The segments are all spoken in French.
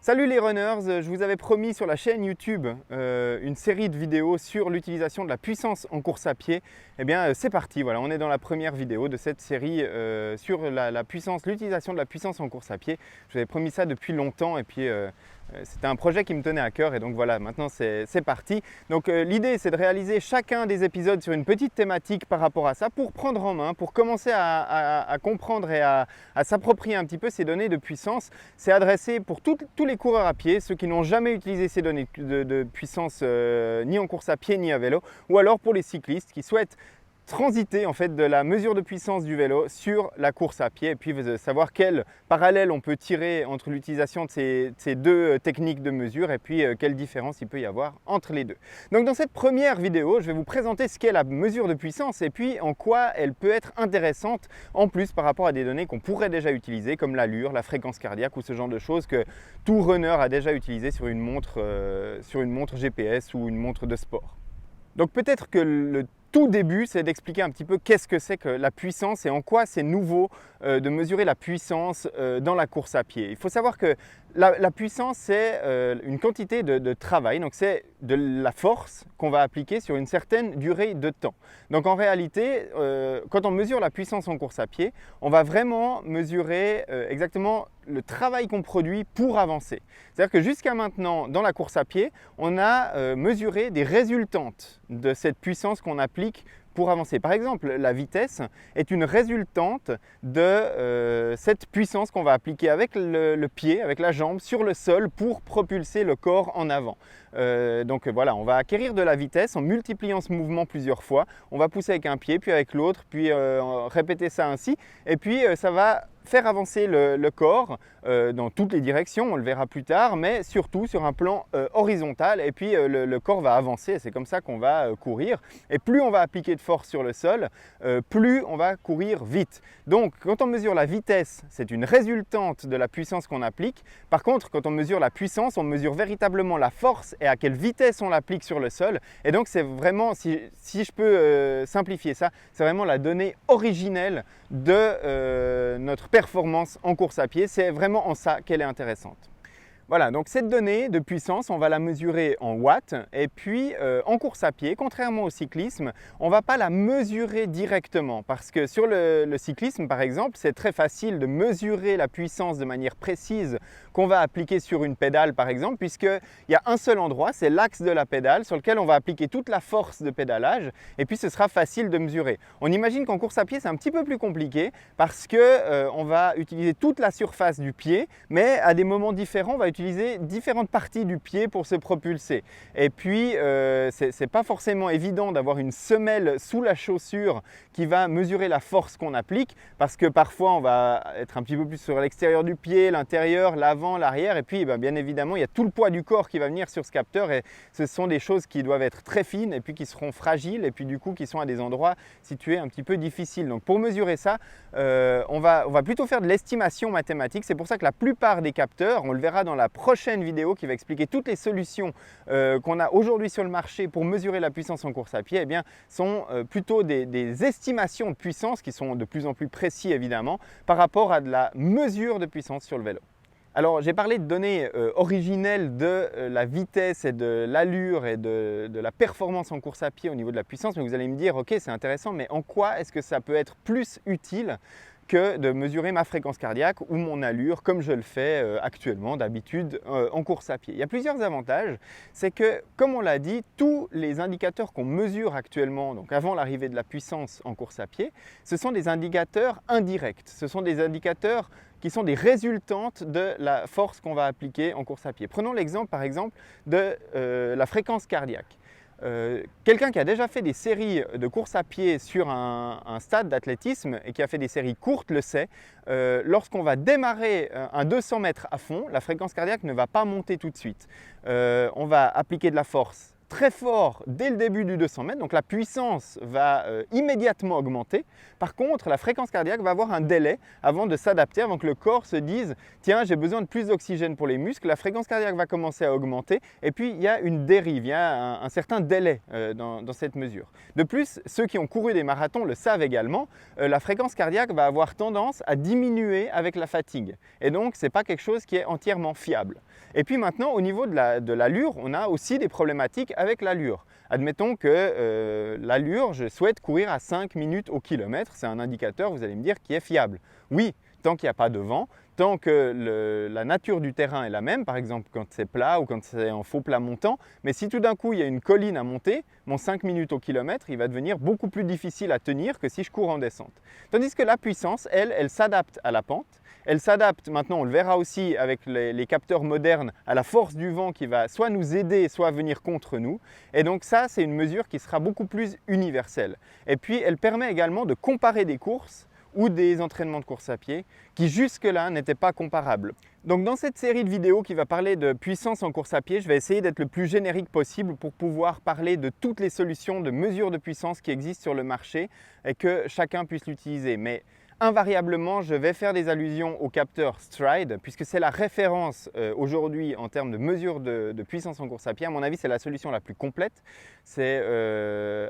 Salut les runners, je vous avais promis sur la chaîne YouTube une série de vidéos sur l'utilisation de la puissance en course à pied. Eh bien c'est parti, voilà, on est dans la première vidéo de cette série sur l'utilisation de la puissance en course à pied. Je vous avais promis ça depuis longtemps et puis c'était un projet qui me tenait à cœur et donc voilà, maintenant c'est parti. Donc l'idée c'est de réaliser chacun des épisodes sur une petite thématique par rapport à ça pour prendre en main, pour commencer à comprendre et à s'approprier un petit peu ces données de puissance. C'est adressé pour tous les coureurs à pied, ceux qui n'ont jamais utilisé ces données de puissance ni en course à pied ni à vélo, ou alors pour les cyclistes qui souhaitent transiter en fait de la mesure de puissance du vélo sur la course à pied et puis savoir quel parallèle on peut tirer entre l'utilisation de ces deux techniques de mesure et puis quelle différence il peut y avoir entre les deux. Donc dans cette première vidéo, je vais vous présenter ce qu'est la mesure de puissance et puis en quoi elle peut être intéressante en plus par rapport à des données qu'on pourrait déjà utiliser comme l'allure, la fréquence cardiaque ou ce genre de choses que tout runner a déjà utilisé sur une montre GPS ou une montre de sport. Donc peut-être que le tout début, c'est d'expliquer un petit peu qu'est-ce que c'est que la puissance et en quoi c'est nouveau de mesurer la puissance dans la course à pied. Il faut savoir que la puissance, c'est une quantité de travail, donc c'est de la force qu'on va appliquer sur une certaine durée de temps. Donc en réalité, quand on mesure la puissance en course à pied, on va vraiment mesurer exactement le travail qu'on produit pour avancer. C'est-à-dire que jusqu'à maintenant, dans la course à pied, on a mesuré des résultantes de cette puissance qu'on applique pour avancer. Par exemple, la vitesse est une résultante de cette puissance qu'on va appliquer avec le pied, avec la jambe, sur le sol pour propulser le corps en avant. Donc voilà, on va acquérir de la vitesse en multipliant ce mouvement plusieurs fois. On va pousser avec un pied, puis avec l'autre, puis répéter ça ainsi. Et puis ça va faire avancer le corps dans toutes les directions, on le verra plus tard, mais surtout sur un plan horizontal. Et puis le corps va avancer, c'est comme ça qu'on va courir. Et plus on va appliquer de force sur le sol, plus on va courir vite. Donc quand on mesure la vitesse, c'est une résultante de la puissance qu'on applique. Par contre, quand on mesure la puissance, on mesure véritablement la force et à quelle vitesse on l'applique sur le sol. Et donc c'est vraiment, si je peux simplifier ça, c'est vraiment la donnée originelle de notre performance en course à pied. C'est vraiment en ça qu'elle est intéressante. Voilà, donc cette donnée de puissance, on va la mesurer en watts et puis en course à pied, contrairement au cyclisme, on ne va pas la mesurer directement parce que sur le cyclisme par exemple, c'est très facile de mesurer la puissance de manière précise qu'on va appliquer sur une pédale par exemple, puisqu'il y a un seul endroit, c'est l'axe de la pédale sur lequel on va appliquer toute la force de pédalage et puis ce sera facile de mesurer. On imagine qu'en course à pied, c'est un petit peu plus compliqué parce qu'on va utiliser toute la surface du pied, mais à des moments différents, on va utiliser différentes parties du pied pour se propulser. Et puis, c'est pas forcément évident d'avoir une semelle sous la chaussure qui va mesurer la force qu'on applique parce que parfois, on va être un petit peu plus sur l'extérieur du pied, l'intérieur, l'avant, l'arrière. Et puis, bien évidemment, il y a tout le poids du corps qui va venir sur ce capteur et ce sont des choses qui doivent être très fines et puis qui seront fragiles et puis du coup, qui sont à des endroits situés un petit peu difficiles. Donc, pour mesurer ça, on va plutôt faire de l'estimation mathématique. C'est pour ça que la plupart des capteurs, on le verra dans la prochaine vidéo qui va expliquer toutes les solutions qu'on a aujourd'hui sur le marché pour mesurer la puissance en course à pied, eh bien, sont plutôt des estimations de puissance qui sont de plus en plus précis évidemment par rapport à de la mesure de puissance sur le vélo. Alors j'ai parlé de données originelles de la vitesse et de l'allure et de la performance en course à pied au niveau de la puissance, mais vous allez me dire ok c'est intéressant, mais en quoi est-ce que ça peut être plus utile que de mesurer ma fréquence cardiaque ou mon allure comme je le fais actuellement d'habitude en course à pied. Il y a plusieurs avantages, c'est que comme on l'a dit, tous les indicateurs qu'on mesure actuellement, donc avant l'arrivée de la puissance en course à pied, ce sont des indicateurs indirects, ce sont des indicateurs qui sont des résultantes de la force qu'on va appliquer en course à pied. Prenons l'exemple par exemple de la fréquence cardiaque. Quelqu'un qui a déjà fait des séries de course à pied sur un stade d'athlétisme et qui a fait des séries courtes le sait, lorsqu'on va démarrer un 200 mètres à fond, la fréquence cardiaque ne va pas monter tout de suite. On va appliquer de la force très fort dès le début du 200 mètres, donc la puissance va immédiatement augmenter. Par contre, la fréquence cardiaque va avoir un délai avant de s'adapter, avant que le corps se dise « tiens, j'ai besoin de plus d'oxygène pour les muscles ». La fréquence cardiaque va commencer à augmenter et puis il y a une dérive, il y a un certain délai dans cette mesure. De plus, ceux qui ont couru des marathons le savent également, la fréquence cardiaque va avoir tendance à diminuer avec la fatigue. Et donc, ce n'est pas quelque chose qui est entièrement fiable. Et puis maintenant, au niveau de l'allure, on a aussi des problématiques avec l'allure. Admettons que l'allure, je souhaite courir à 5 minutes au kilomètre. C'est un indicateur, vous allez me dire, qui est fiable. Oui, tant qu'il n'y a pas de vent, tant que la nature du terrain est la même, par exemple quand c'est plat ou quand c'est en faux plat montant, mais si tout d'un coup il y a une colline à monter, mon 5 minutes au kilomètre, il va devenir beaucoup plus difficile à tenir que si je cours en descente. Tandis que la puissance, elle s'adapte à la pente. Elle s'adapte, maintenant on le verra aussi avec les capteurs modernes, à la force du vent qui va soit nous aider, soit venir contre nous. Et donc ça, c'est une mesure qui sera beaucoup plus universelle. Et puis elle permet également de comparer des courses ou des entraînements de course à pied qui jusque-là n'étaient pas comparables. Donc dans cette série de vidéos qui va parler de puissance en course à pied, je vais essayer d'être le plus générique possible pour pouvoir parler de toutes les solutions de mesure de puissance qui existent sur le marché et que chacun puisse l'utiliser. Mais invariablement, je vais faire des allusions au capteur Stryd puisque c'est la référence aujourd'hui en termes de mesure de puissance en course à pied. À mon avis, c'est la solution la plus complète. C'est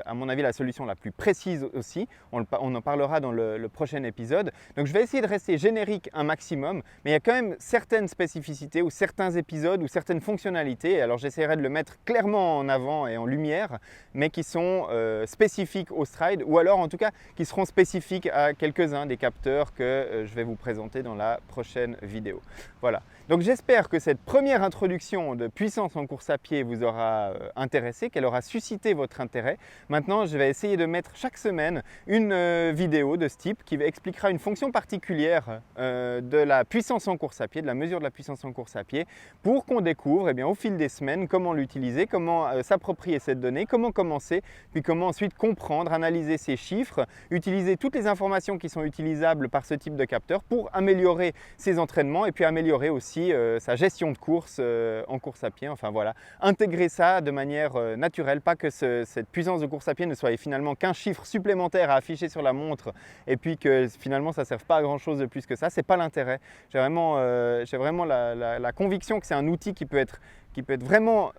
à mon avis la solution la plus précise aussi. On en parlera dans le prochain épisode. Donc je vais essayer de rester générique un maximum, mais il y a quand même certaines spécificités ou certains épisodes ou certaines fonctionnalités. Alors j'essaierai de le mettre clairement en avant et en lumière, mais qui sont spécifiques au Stryd ou alors en tout cas qui seront spécifiques à quelques-uns des capteurs que je vais vous présenter dans la prochaine vidéo. Voilà. Donc j'espère que cette première introduction de puissance en course à pied vous aura intéressé, qu'elle aura suscité votre intérêt. Maintenant, je vais essayer de mettre chaque semaine une vidéo de ce type qui expliquera une fonction particulière de la puissance en course à pied, de la mesure de la puissance en course à pied, pour qu'on découvre au fil des semaines comment l'utiliser, comment s'approprier cette donnée, comment commencer, puis comment ensuite comprendre, analyser ces chiffres, utiliser toutes les informations qui sont utilisables par ce type de capteur pour améliorer ses entraînements et puis améliorer aussi sa gestion de course en course à pied. Enfin voilà, intégrer ça de manière naturelle, pas que cette puissance de course à pied ne soit finalement qu'un chiffre supplémentaire à afficher sur la montre et puis que finalement ça ne serve pas à grand chose de plus que ça. C'est pas l'intérêt. J'ai vraiment la conviction que c'est un outil qui peut être vraiment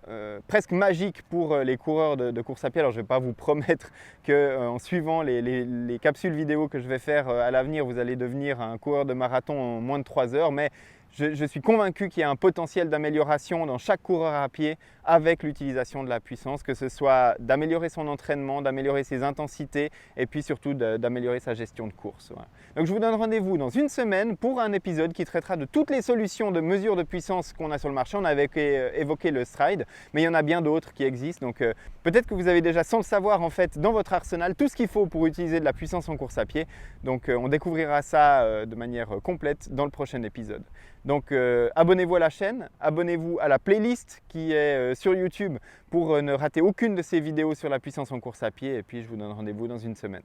presque magique pour les coureurs de course à pied. Alors je ne vais pas vous promettre qu'en suivant les capsules vidéo que je vais faire à l'avenir, vous allez devenir un coureur de marathon en moins de 3 heures, mais je suis convaincu qu'il y a un potentiel d'amélioration dans chaque coureur à pied avec l'utilisation de la puissance, que ce soit d'améliorer son entraînement, d'améliorer ses intensités et puis surtout d'améliorer sa gestion de course. Voilà. Donc je vous donne rendez-vous dans une semaine pour un épisode qui traitera de toutes les solutions de mesure de puissance qu'on a sur le marché. On avait évoqué le Stryd, mais il y en a bien d'autres qui existent. Donc peut-être que vous avez déjà, sans le savoir en fait, dans votre arsenal, tout ce qu'il faut pour utiliser de la puissance en course à pied. Donc on découvrira ça de manière complète dans le prochain épisode. Donc abonnez-vous à la chaîne, abonnez-vous à la playlist qui est sur YouTube pour ne rater aucune de ces vidéos sur la puissance en course à pied et puis je vous donne rendez-vous dans une semaine.